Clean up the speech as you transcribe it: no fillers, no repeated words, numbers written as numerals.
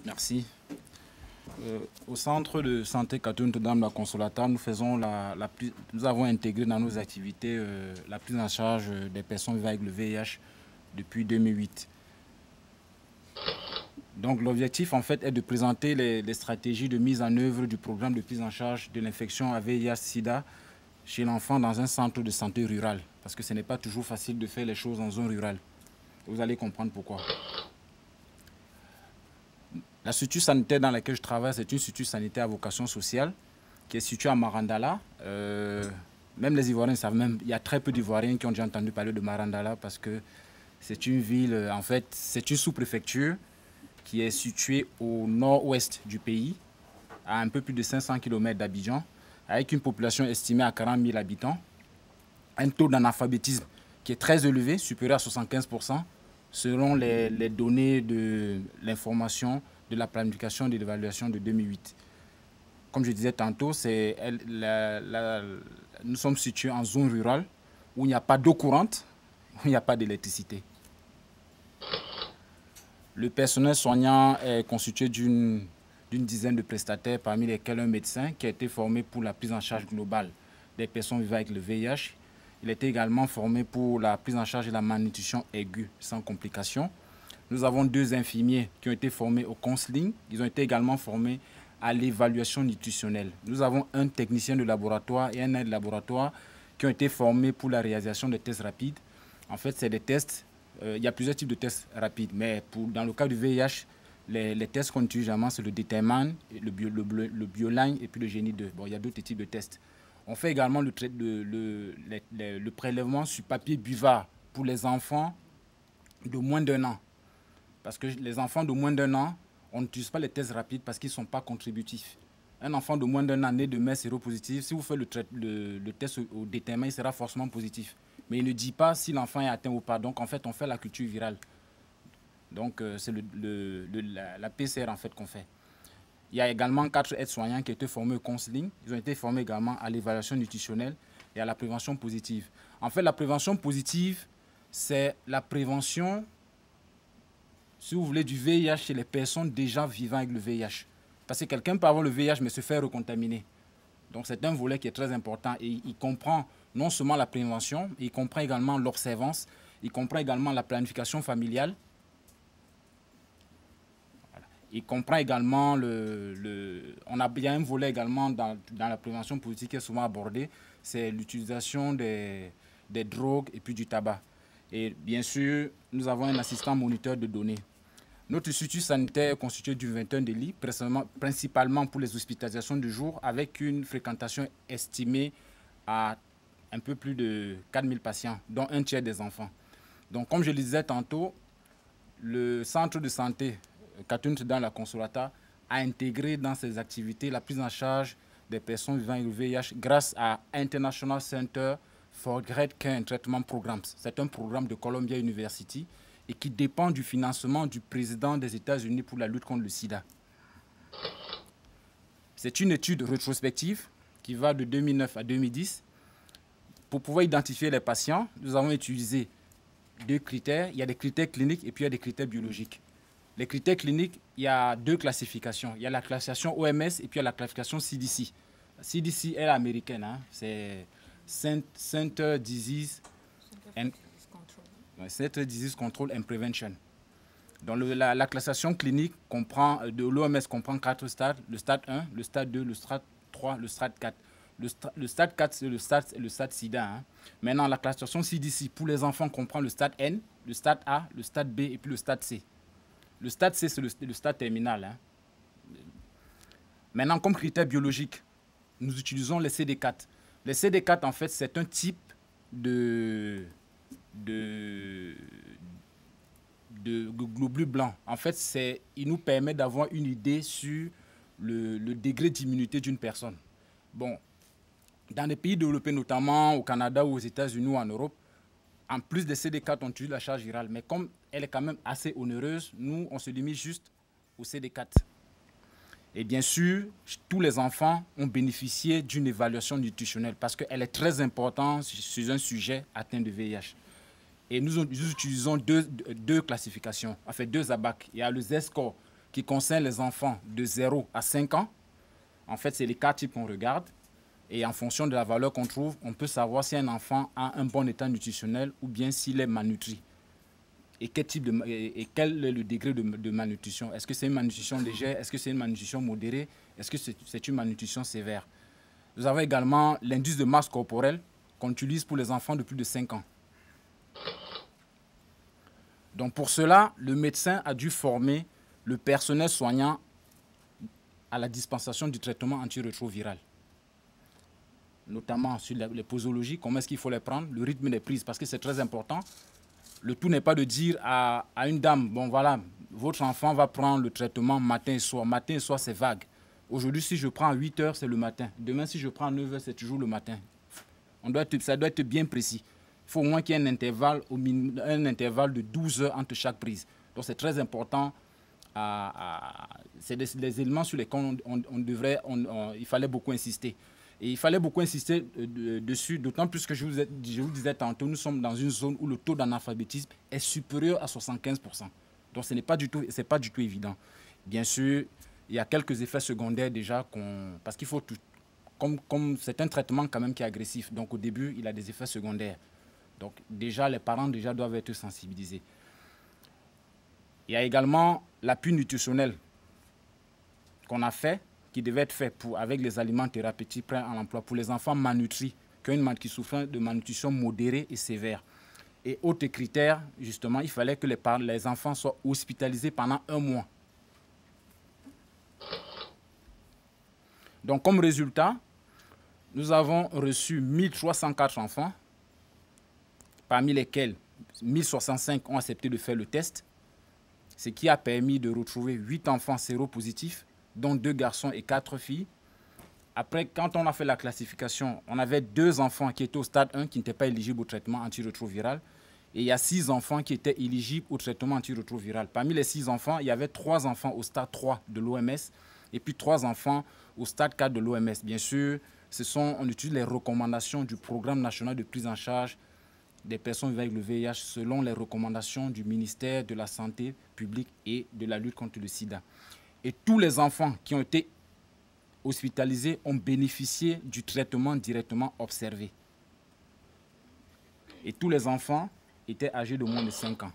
Merci. Au centre de santé Katoun dans la Consolata, nous avons intégré dans nos activités la prise en charge des personnes vivant avec le VIH depuis 2008. Donc l'objectif en fait est de présenter les stratégies de mise en œuvre du programme de prise en charge de l'infection à VIH-Sida chez l'enfant dans un centre de santé rural. Parce que ce n'est pas toujours facile de faire les choses en zone rurale. Vous allez comprendre pourquoi. La structure sanitaire dans laquelle je travaille, c'est une structure sanitaire à vocation sociale qui est située à Marandala. Même les Ivoiriens savent même, il y a très peu d'Ivoiriens qui ont déjà entendu parler de Marandala parce que c'est une ville, en fait, c'est une sous-préfecture qui est située au nord-ouest du pays, à un peu plus de 500 km d'Abidjan, avec une population estimée à 40 000 habitants, un taux d'analphabétisme qui est très élevé, supérieur à 75%, selon les données de l'information de la planification et de l'évaluation de 2008. Comme je disais tantôt, nous sommes situés en zone rurale où il n'y a pas d'eau courante, où il n'y a pas d'électricité. Le personnel soignant est constitué d'une dizaine de prestataires, parmi lesquels un médecin qui a été formé pour la prise en charge globale des personnes vivant avec le VIH. Il a été également formé pour la prise en charge de la malnutrition aiguë sans complications. Nous avons 2 infirmiers qui ont été formés au counseling. Ils ont été également formés à l'évaluation nutritionnelle. Nous avons un technicien de laboratoire et un aide de laboratoire qui ont été formés pour la réalisation des tests rapides. En fait, c'est des tests, il y a plusieurs types de tests rapides, mais dans le cas du VIH, les tests qu'on utilise généralement, c'est le Determan, le BioLine et puis le Génie 2. Bon, il y a d'autres types de tests. On fait également le prélèvement sur papier buvard pour les enfants de moins d'1 an. Parce que les enfants de moins d'1 an, on n'utilise pas les tests rapides parce qu'ils ne sont pas contributifs. Un enfant de moins d'1 an né de mère séropositive, si vous faites le test au détermin, il sera forcément positif. Mais il ne dit pas si l'enfant est atteint ou pas. Donc en fait, on fait la culture virale. Donc c'est la PCR en fait qu'on fait. Il y a également 4 aides-soignants qui ont été formés au counseling. Ils ont été formés également à l'évaluation nutritionnelle et à la prévention positive. En fait, la prévention positive, c'est la prévention, si vous voulez, du VIH chez les personnes déjà vivant avec le VIH. Parce que quelqu'un peut avoir le VIH mais se faire recontaminer. Donc c'est un volet qui est très important et il comprend non seulement la prévention, il comprend également l'observance, il comprend également la planification familiale. Il comprend également il y a un volet également dans la prévention politique qui est souvent abordé, c'est l'utilisation des drogues et puis du tabac. Et bien sûr, nous avons un assistant moniteur de données. Notre institut sanitaire est constitué d'une vingtaine de lits, principalement pour les hospitalisations de jour, avec une fréquentation estimée à un peu plus de 4 000 patients, dont un tiers des enfants. Donc, comme je le disais tantôt, le centre de santé Katoun dans la Consolata a intégré dans ses activités la prise en charge des personnes vivant avec le VIH grâce à International Center for Great Care and Treatment Programs. C'est un programme de Columbia University et qui dépend du financement du président des États-Unis pour la lutte contre le sida. C'est une étude rétrospective qui va de 2009 à 2010. Pour pouvoir identifier les patients, nous avons utilisé 2 critères. Il y a des critères cliniques et puis il y a des critères biologiques. Les critères cliniques, il y a 2 classifications. Il y a la classification OMS et puis il y a la classification CDC. La CDC est américaine, hein? C'est Center Disease Control and Prevention. Donc la classification clinique de l'OMS comprend 4 stades. Le stade 1, le stade 2, le stade 3, le stade 4. Le stade 4, c'est le stade sida. Hein? Maintenant, la classification CDC pour les enfants comprend le stade N, le stade A, le stade B et puis le stade C. Le stade C, c'est le stade terminal. Hein. Maintenant, comme critère biologique, nous utilisons les CD4. Les CD4, en fait, c'est un type de globules blancs. En fait, il nous permet d'avoir une idée sur le degré d'immunité d'une personne. Bon, dans les pays développés, notamment au Canada ou aux États-Unis ou en Europe, en plus des CD4, on utilise la charge virale. Mais comme elle est quand même assez onéreuse, nous, on se limite juste au CD4. Et bien sûr, tous les enfants ont bénéficié d'une évaluation nutritionnelle parce qu'elle est très importante sur un sujet atteint de VIH. Et nous utilisons deux classifications, en fait 2 ABAC. Il y a le Z-score qui concerne les enfants de 0 à 5 ans. En fait, c'est les 4 types qu'on regarde. Et en fonction de la valeur qu'on trouve, on peut savoir si un enfant a un bon état nutritionnel ou bien s'il est malnutri. Et quel est le degré de malnutrition? Est-ce que c'est une malnutrition légère? Est-ce que c'est une malnutrition modérée? Est-ce que c'est une malnutrition sévère? Nous avons également l'indice de masse corporelle qu'on utilise pour les enfants de plus de 5 ans. Donc pour cela, le médecin a dû former le personnel soignant à la dispensation du traitement antirétroviral, notamment sur les posologies, comment est-ce qu'il faut les prendre, le rythme des prises, parce que c'est très important. Le tout n'est pas de dire à une dame, bon voilà, votre enfant va prendre le traitement matin et soir. Matin et soir, c'est vague. Aujourd'hui, si je prends à 8 heures, c'est le matin. Demain, si je prends à 9 heures, c'est toujours le matin. Ça doit être bien précis. Il faut au moins qu'il y ait un intervalle de 12 heures entre chaque prise. Donc c'est très important. C'est des éléments sur lesquels il fallait beaucoup insister. Et il fallait beaucoup insister dessus, d'autant plus que je vous disais tantôt, nous sommes dans une zone où le taux d'analphabétisme est supérieur à 75%. Donc ce n'est pas du tout évident. Bien sûr, il y a quelques effets secondaires déjà, parce qu'il faut tout. Comme c'est un traitement quand même qui est agressif, donc au début, il a des effets secondaires. Donc déjà, les parents doivent être sensibilisés. Il y a également l'appui nutritionnel qu'on a fait, qui devait être fait avec les aliments thérapeutiques prêts à l'emploi pour les enfants malnutris, qui souffrent de malnutrition modérée et sévère. Et autre critère, justement, il fallait que les enfants soient hospitalisés pendant 1 mois. Donc comme résultat, nous avons reçu 1304 enfants, parmi lesquels 1065 ont accepté de faire le test, ce qui a permis de retrouver 8 enfants séropositifs, dont 2 garçons et 4 filles. Après, quand on a fait la classification, on avait 2 enfants qui étaient au stade 1 qui n'étaient pas éligibles au traitement antirétroviral. Et il y a 6 enfants qui étaient éligibles au traitement antirétroviral. Parmi les 6 enfants, il y avait 3 enfants au stade 3 de l'OMS et puis 3 enfants au stade 4 de l'OMS. Bien sûr, on utilise les recommandations du Programme national de prise en charge des personnes vivant avec le VIH selon les recommandations du ministère de la Santé publique et de la lutte contre le sida. Et tous les enfants qui ont été hospitalisés ont bénéficié du traitement directement observé. Et tous les enfants étaient âgés de moins de 5 ans.